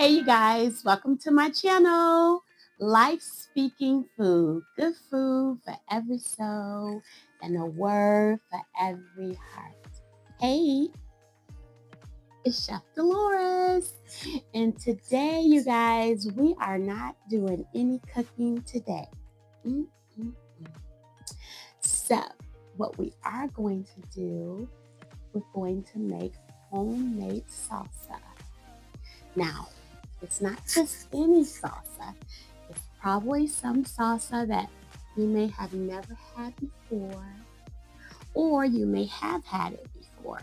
Hey, you guys, welcome to my channel, Life Speaking Food. Good food for every soul and a word for every heart. Hey, it's Chef Dolores. And today, you guys, we are not doing any cooking today. Mm-mm-mm. So, what we are going to do, we're going to make homemade salsa. Now, it's not just any salsa. It's probably some salsa that you may have never had before, or you may have had it before.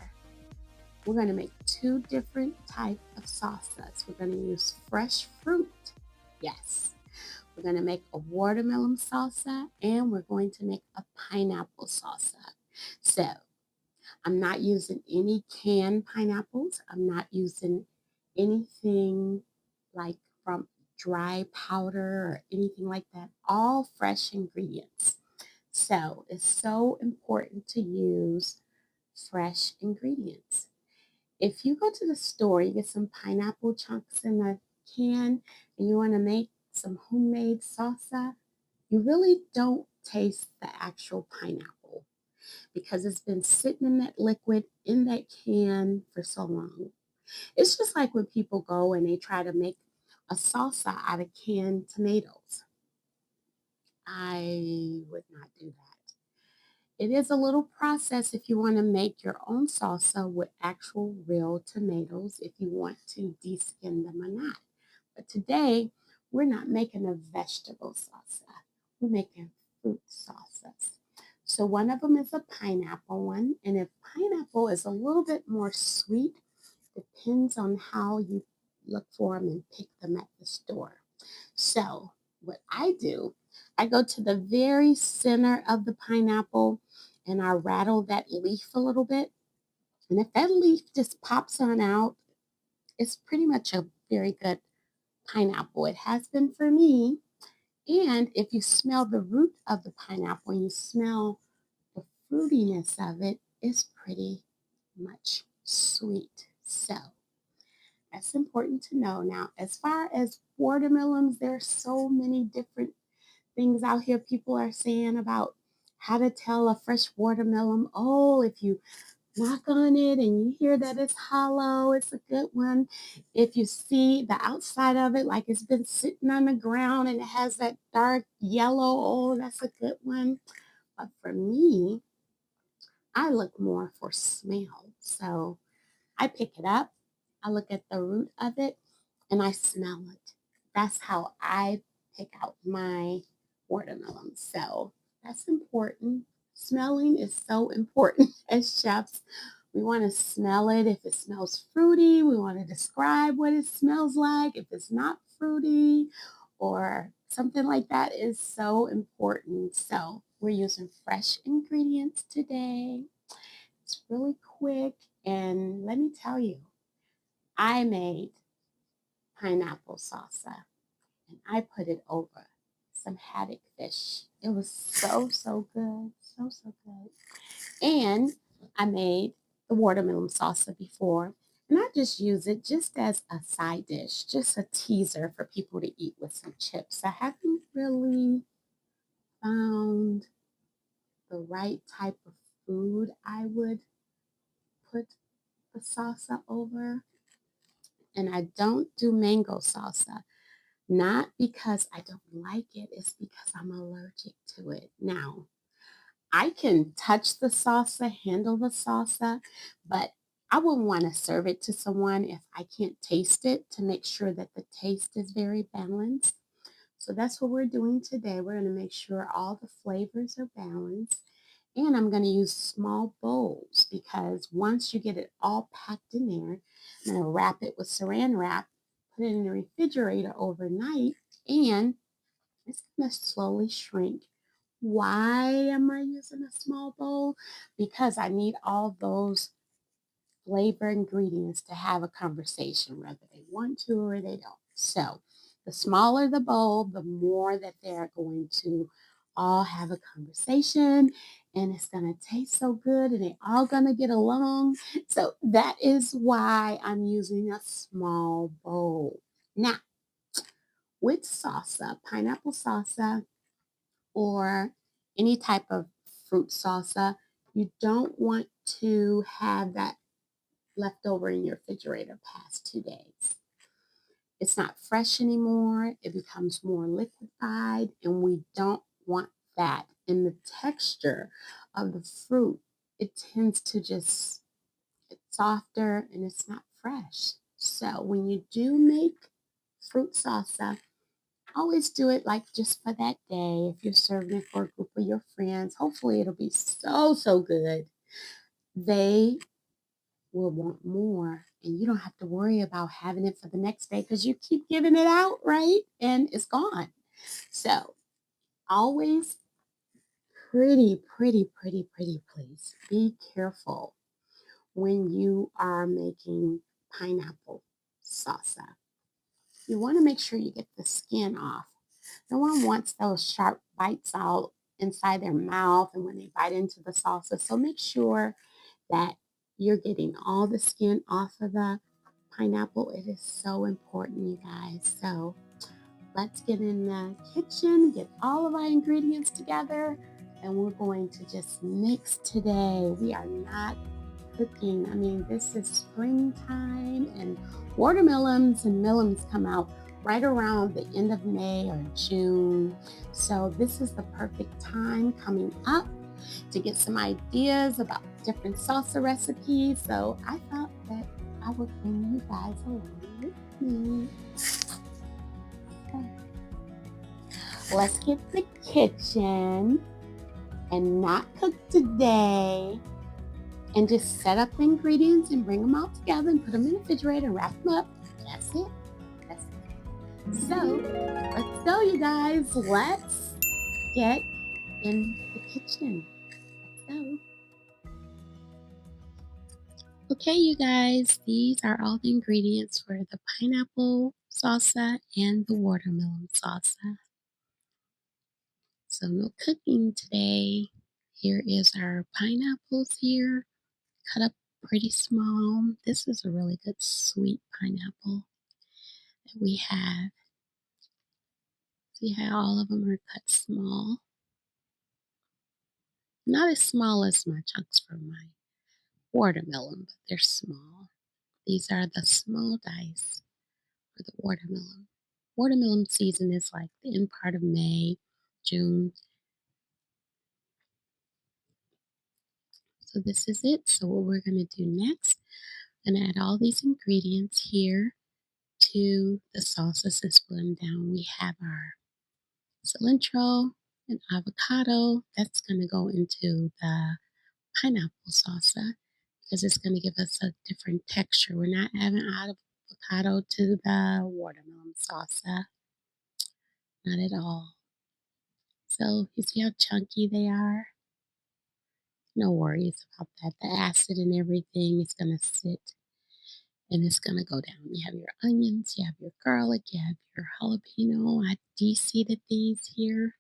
We're going to make two different types of salsas. We're going to use fresh fruit. Yes. We're going to make a watermelon salsa, and we're going to make a pineapple salsa. So, I'm not using any canned pineapples. I'm not using anything like from dry powder or anything like that. All fresh ingredients. So it's so important to use fresh ingredients. If you go to the store, you get some pineapple chunks in a can and you want to make some homemade salsa, you really don't taste the actual pineapple because it's been sitting in that liquid in that can for so long. It's just like when people go and they try to make a salsa out of canned tomatoes. I would not do that. It is a little process if you want to make your own salsa with actual real tomatoes, if you want to deskin them or not. But today, we're not making a vegetable salsa. We're making fruit salsas. So one of them is a pineapple one. And if pineapple is a little bit more sweet, depends on how you look for them and pick them at the store. So what I do, I go to the very center of the pineapple and I rattle that leaf a little bit. And if that leaf just pops on out, it's pretty much a very good pineapple. It has been for me. And if you smell the root of the pineapple and you smell the fruitiness of it, it's pretty much sweet. So that's important to know. Now, as far as watermelons, there's so many different things out here people are saying about how to tell a fresh watermelon. Oh, if you knock on it and you hear that it's hollow, it's a good one. If you see the outside of it like it's been sitting on the ground and it has that dark yellow, oh, that's a good one. But for me, I look more for smell. So I pick it up, I look at the root of it, and I smell it. That's how I pick out my watermelon. So that's important. Smelling is so important as chefs. We want to smell it. If it smells fruity, we want to describe what it smells like. If it's not fruity or something like that is so important. So we're using fresh ingredients today. It's really quick. And let me tell you, I made pineapple salsa and I put it over some haddock fish. It was so good. So good. And I made the watermelon salsa before. And I just use it just as a side dish, just a teaser for people to eat with some chips. I haven't really found the right type of food I would put the salsa over. And I don't do mango salsa. Not because I don't like it, it's because I'm allergic to it. Now, I can touch the salsa, handle the salsa, but I wouldn't want to serve it to someone if I can't taste it to make sure that the taste is very balanced. So that's what we're doing today. We're going to make sure all the flavors are balanced. And I'm going to use small bowls because once you get it all packed in there, I'm going to wrap it with saran wrap, put it in the refrigerator overnight, and it's going to slowly shrink. Why am I using a small bowl? Because I need all those flavor ingredients to have a conversation, whether they want to or they don't. So the smaller the bowl, the more that they're going to all have a conversation and it's going to taste so good and they're all going to get along. So that is why I'm using a small bowl. Now, with salsa, pineapple salsa, or any type of fruit salsa, you don't want to have that left over in your refrigerator past 2 days. It's not fresh anymore. It becomes more liquefied, and we don't want that. And the texture of the fruit, it tends to just get softer and it's not fresh. So when you do make fruit salsa, always do it like just for that day. If you're serving it for a group of your friends, hopefully it'll be so, so good. They will want more, and you don't have to worry about having it for the next day because you keep giving it out, right? And it's gone. So always pretty, pretty, pretty, pretty, please. Be careful when you are making pineapple salsa. You want to make sure you get the skin off. No one wants those sharp bites out inside their mouth and when they bite into the salsa. So make sure that you're getting all the skin off of the pineapple. It is so important, you guys. So let's get in the kitchen, get all of our ingredients together, and we're going to just mix today. We are not cooking. I mean, this is springtime, and watermelons and melons come out right around the end of May or June. So this is the perfect time coming up to get some ideas about different salsa recipes. So I thought that I would bring you guys along with me. Okay. Let's get the kitchen and not cook today and just set up the ingredients and bring them all together and put them in the refrigerator and wrap them up. That's it. That's it. So let's go, you guys. Let's get in the kitchen. Let's go. Okay, you guys, these are all the ingredients for the pineapple salsa and the watermelon salsa. So no cooking today. Here is our pineapples here, cut up pretty small. This is a really good sweet pineapple that we have. See how all of them are cut small? Not as small as my chunks for my watermelon, but they're small. These are the small dice for the watermelon. Watermelon season is like the end part of May, June. So this is it. So what we're going to do next, I'm going to add all these ingredients here to the salsa to split them down. We have our cilantro and avocado. That's going to go into the pineapple salsa because it's going to give us a different texture. We're not adding avocado to the watermelon salsa, not at all. So you see how chunky they are? No worries about that. The acid and everything is going to sit and it's going to go down. You have your onions, you have your garlic, you have your jalapeno. I de-seeded these here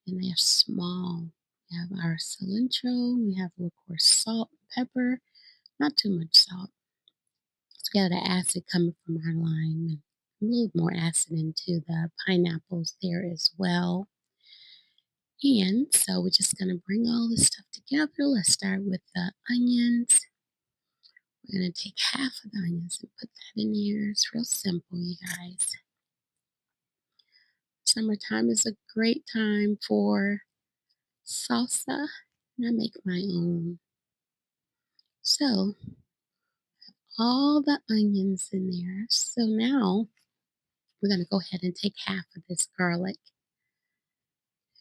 and they are small. We have our cilantro, we have, of course, salt, pepper, not too much salt. It's got the acid coming from our lime and a little more acid into the pineapples there as well. And so we're just going to bring all this stuff together. Let's start with the onions. We're going to take half of the onions and put that in here. It's real simple, you guys. Summertime is a great time for salsa, and I make my own. So, all the onions in there. So now we're going to go ahead and take half of this garlic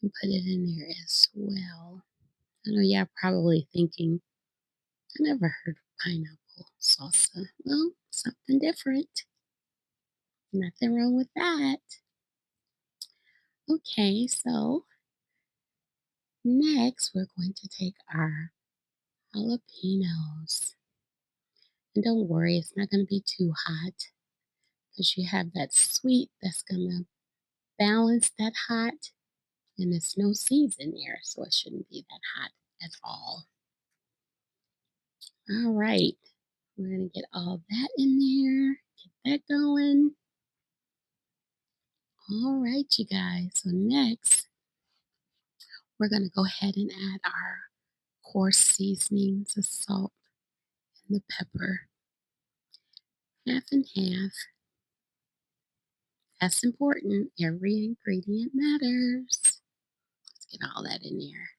and put it in there as well. I know y'all probably thinking, I never heard of pineapple salsa. Well, something different. Nothing wrong with that. Okay, so next we're going to take our jalapenos. And don't worry, it's not going to be too hot because you have that sweet that's going to balance that hot. And there's no seeds in there, so it shouldn't be that hot at all. All right, we're going to get all that in there, get that going. All right, you guys. So next, we're going to go ahead and add our coarse seasonings, the salt and the pepper, half and half. That's important. Every ingredient matters. Let's get all that in there.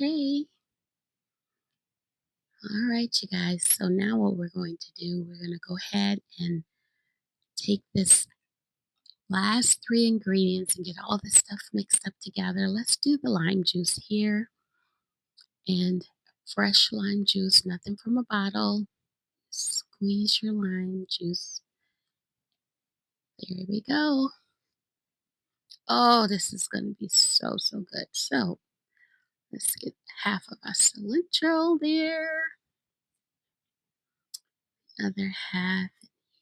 Okay. All right, you guys. So now what we're going to do, we're going to go ahead and take this last three ingredients and get all this stuff mixed up together. Let's do the lime juice here, and fresh lime juice, nothing from a bottle. Squeeze your lime juice. There we go. Oh, this is going to be so, so good. So let's get half of our cilantro there, other half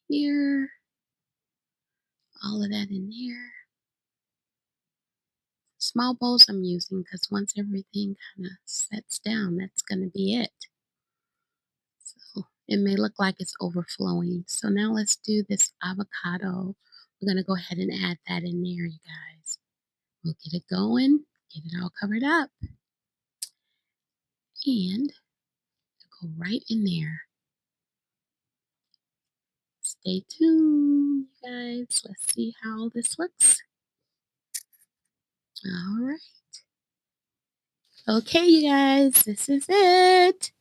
here, all of that in there. Small bowls I'm using because once everything kind of sets down, that's going to be it. So it may look like it's overflowing. So now let's do this avocado. We're going to go ahead and add that in there, you guys. We'll get it going, get it all covered up, and go right in there. Stay tuned, you guys. Let's see how this looks. All right. Okay, you guys, this is it.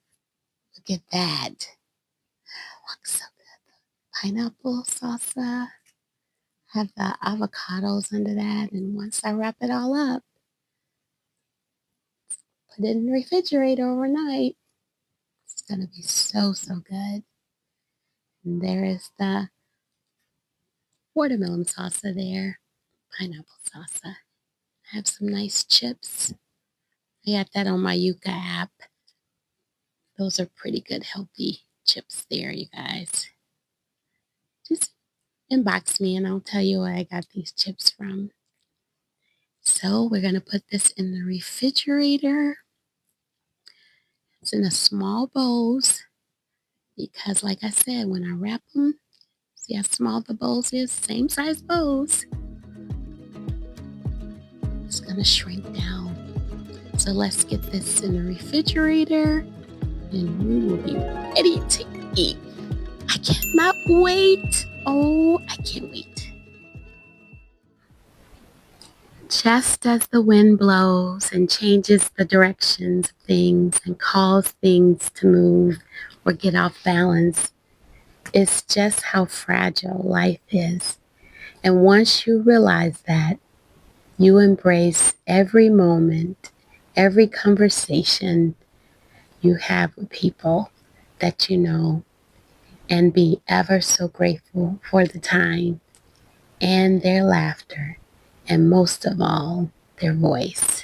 Look at that. Looks so good. Pineapple salsa. Have the avocados under that. And once I wrap it all up, put it in the refrigerator overnight. It's going to be so, so good. And there is the watermelon salsa there. Pineapple salsa. I have some nice chips. I got that on my Yuka app. Those are pretty good, healthy chips there, you guys. Just inbox me and I'll tell you where I got these chips from. So we're going to put this in the refrigerator. It's in a small bowls because, like I said, when I wrap them, see how small the bowls is? Same size bowls. It's going to shrink down. So let's get this in the refrigerator and we will be ready to eat. I cannot wait. Oh, I can't wait. Just as the wind blows and changes the directions of things and causes things to move or get off balance, it's just how fragile life is. And once you realize that, you embrace every moment, every conversation you have with people that you know, and be ever so grateful for the time and their laughter, and most of all, their voice.